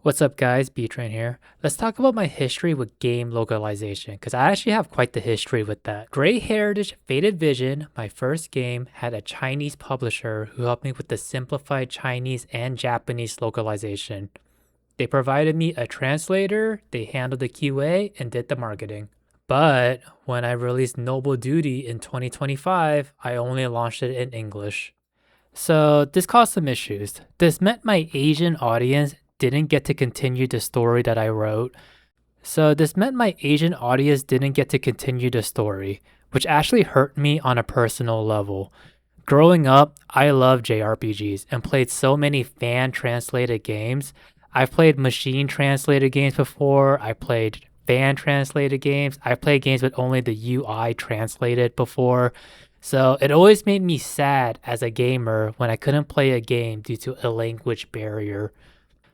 What's up guys, B-Train here. Let's talk about my history with game localization, because I actually have quite the history with that. Grey Heritage Faded Vision, my first game, had a Chinese publisher who helped me with the simplified Chinese and Japanese localization. They provided me a translator, they handled the QA, and did the marketing. But when I released Noble Duty in 2025, I only launched it in English. So this caused some issues. This meant my Asian audience didn't get to continue the story that I wrote. Which actually hurt me on a personal level. Growing up, I loved JRPGs and played so many fan translated games. I've played machine translated games before, I played fan translated games, I played games with only the UI translated before. So it always made me sad as a gamer when I couldn't play a game due to a language barrier.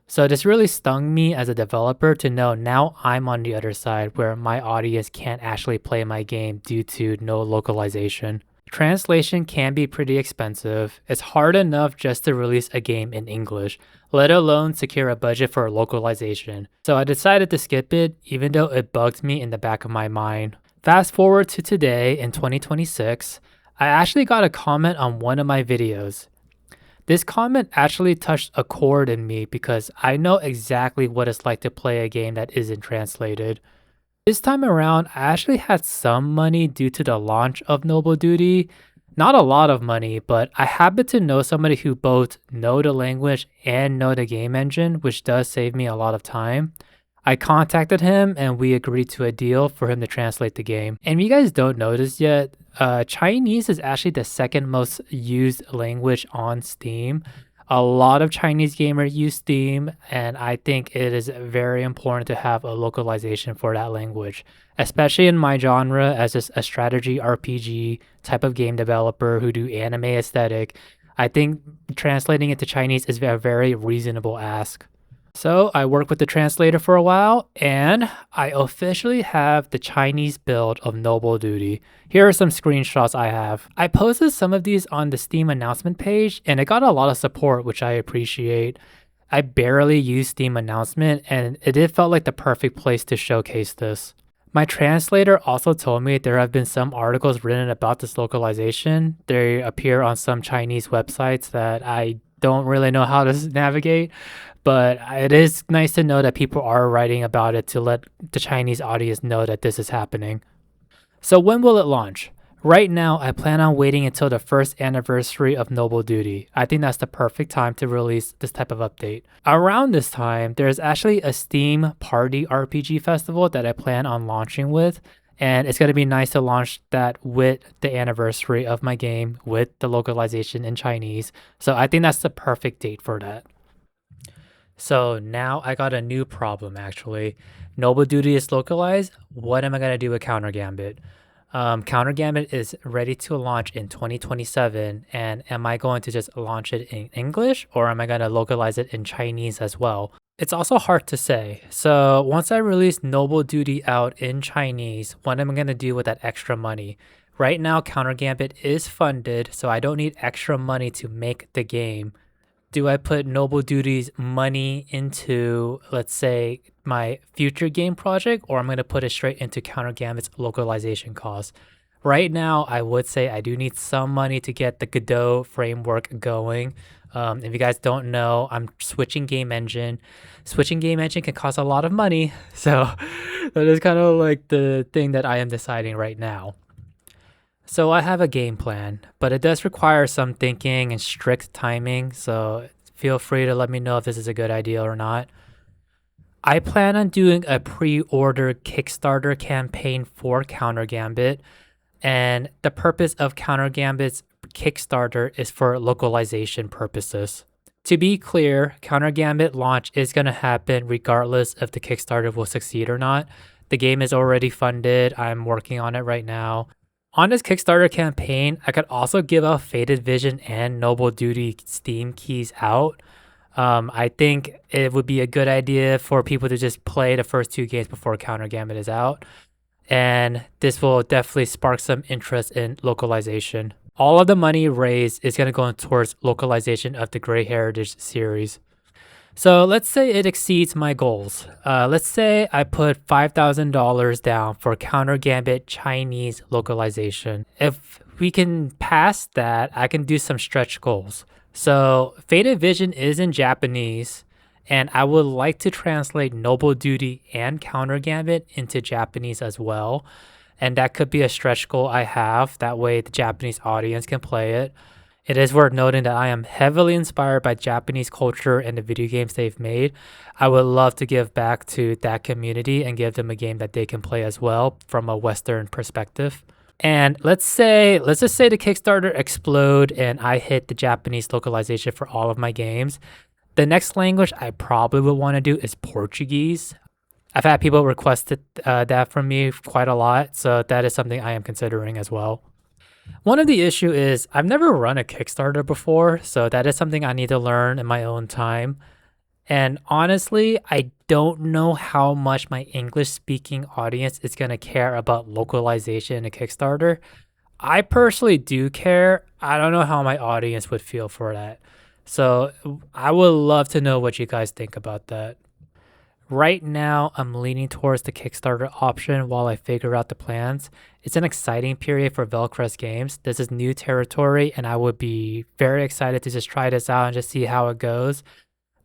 So this really stung me as a developer to know now I'm on the other side where my audience can't actually play my game due to no localization. Translation can be pretty expensive. It's hard enough just to release a game in English, let alone secure a budget for localization. So I decided to skip it, even though it bugged me in the back of my mind. Fast forward to today in 2026, I actually got a comment on one of my videos. This comment actually touched a chord in me because I know exactly what it's like to play a game that isn't translated. This time around, I actually had some money due to the launch of Noble Duty. Not a lot of money, but I happen to know somebody who both know the language and know the game engine, which does save me a lot of time. I contacted him and we agreed to a deal for him to translate the game. And if you guys don't know this yet, Chinese is actually the second most used language on Steam. A lot of Chinese gamers use Steam, and I think it is very important to have a localization for that language, especially in my genre as just a strategy RPG type of game developer who do anime aesthetic. I think translating it to Chinese is a very reasonable ask. So I worked with the translator for a while, and I officially have the Chinese build of Noble Duty. Here are some screenshots I have. I posted some of these on the Steam announcement page, and it got a lot of support, which I appreciate. I barely use Steam announcement, and it felt like the perfect place to showcase this. My translator also told me there have been some articles written about this localization. They appear on some Chinese websites that I don't really know how to navigate, but it is nice to know that people are writing about it to let the Chinese audience know that this is happening. So when will it launch? Right now, I plan on waiting until the first anniversary of Noble Duty. I think that's the perfect time to release this type of update. Around this time, there's actually a Steam Party RPG festival that I plan on launching with, and it's going to be nice to launch that with the anniversary of my game with the localization in Chinese. So I think that's the perfect date for that. So now I got a new problem actually. Noble Duty is localized. What am I going to do with Counter Gambit? Counter Gambit is ready to launch in 2027, and am I going to just launch it in English or am I going to localize it in Chinese as well? It's also hard to say. So once I release Noble Duty out in Chinese, what am I going to do with that extra money? Right now, Counter Gambit is funded, so I don't need extra money to make the game. Do I put Noble Duty's money into, let's say, my future game project, or I'm going to put it straight into Counter Gambit's localization costs? Right now, I would say I do need some money to get the Godot framework going. If you guys don't know, I'm switching game engine. Switching game engine can cost a lot of money, so that is kind of like the thing that I am deciding right now. So I have a game plan, but it does require some thinking and strict timing, so feel free to let me know if this is a good idea or not. I plan on doing a pre-order Kickstarter campaign for Counter Gambit, and the purpose of Counter Gambit's Kickstarter is for localization purposes. To be clear, Counter Gambit launch is going to happen regardless if the Kickstarter will succeed or not. The game is already funded, I'm working on it right now. On this Kickstarter campaign, I could also give out Faded Vision and Noble Duty Steam keys out. I think it would be a good idea for people to just play the first two games before Counter Gambit is out. And this will definitely spark some interest in localization. All of the money raised is going to go towards localization of the Grey Heritage series. So let's say it exceeds my goals. Let's say I put $5,000 down for Counter Gambit Chinese localization. If we can pass that, I can do some stretch goals. So Faded Vision is in Japanese, and I would like to translate Noble Duty and Counter Gambit into Japanese as well. And that could be a stretch goal I have. That way the Japanese audience can play it. It is worth noting that I am heavily inspired by Japanese culture and the video games they've made. I would love to give back to that community and give them a game that they can play as well from a Western perspective. And let's just say the Kickstarter explode and I hit the Japanese localization for all of my games. The next language I probably would want to do is Portuguese. I've had people request that from me quite a lot, so that is something I am considering as well. One of the issue is I've never run a Kickstarter before, so that is something I need to learn in my own time. And honestly, I don't know how much my English speaking audience is going to care about localization in a Kickstarter. I personally do care. I don't know how my audience would feel for that. So I would love to know what you guys think about that. Right now, I'm leaning towards the Kickstarter option while I figure out the plans. It's an exciting period for Velcrest games. This is new territory, and I would be very excited to just try this out and just see how it goes.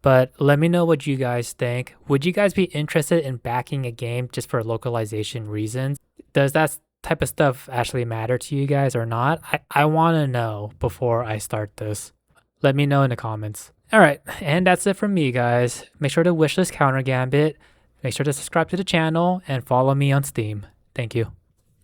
But let me know what you guys think. Would you guys be interested in backing a game just for localization reasons? Does that type of stuff actually matter to you guys or not? I want to know before I start this. Let me know in the comments. All right, and that's it from me, guys. Make sure to wishlist Counter Gambit. Make sure to subscribe to the channel and follow me on Steam. Thank you.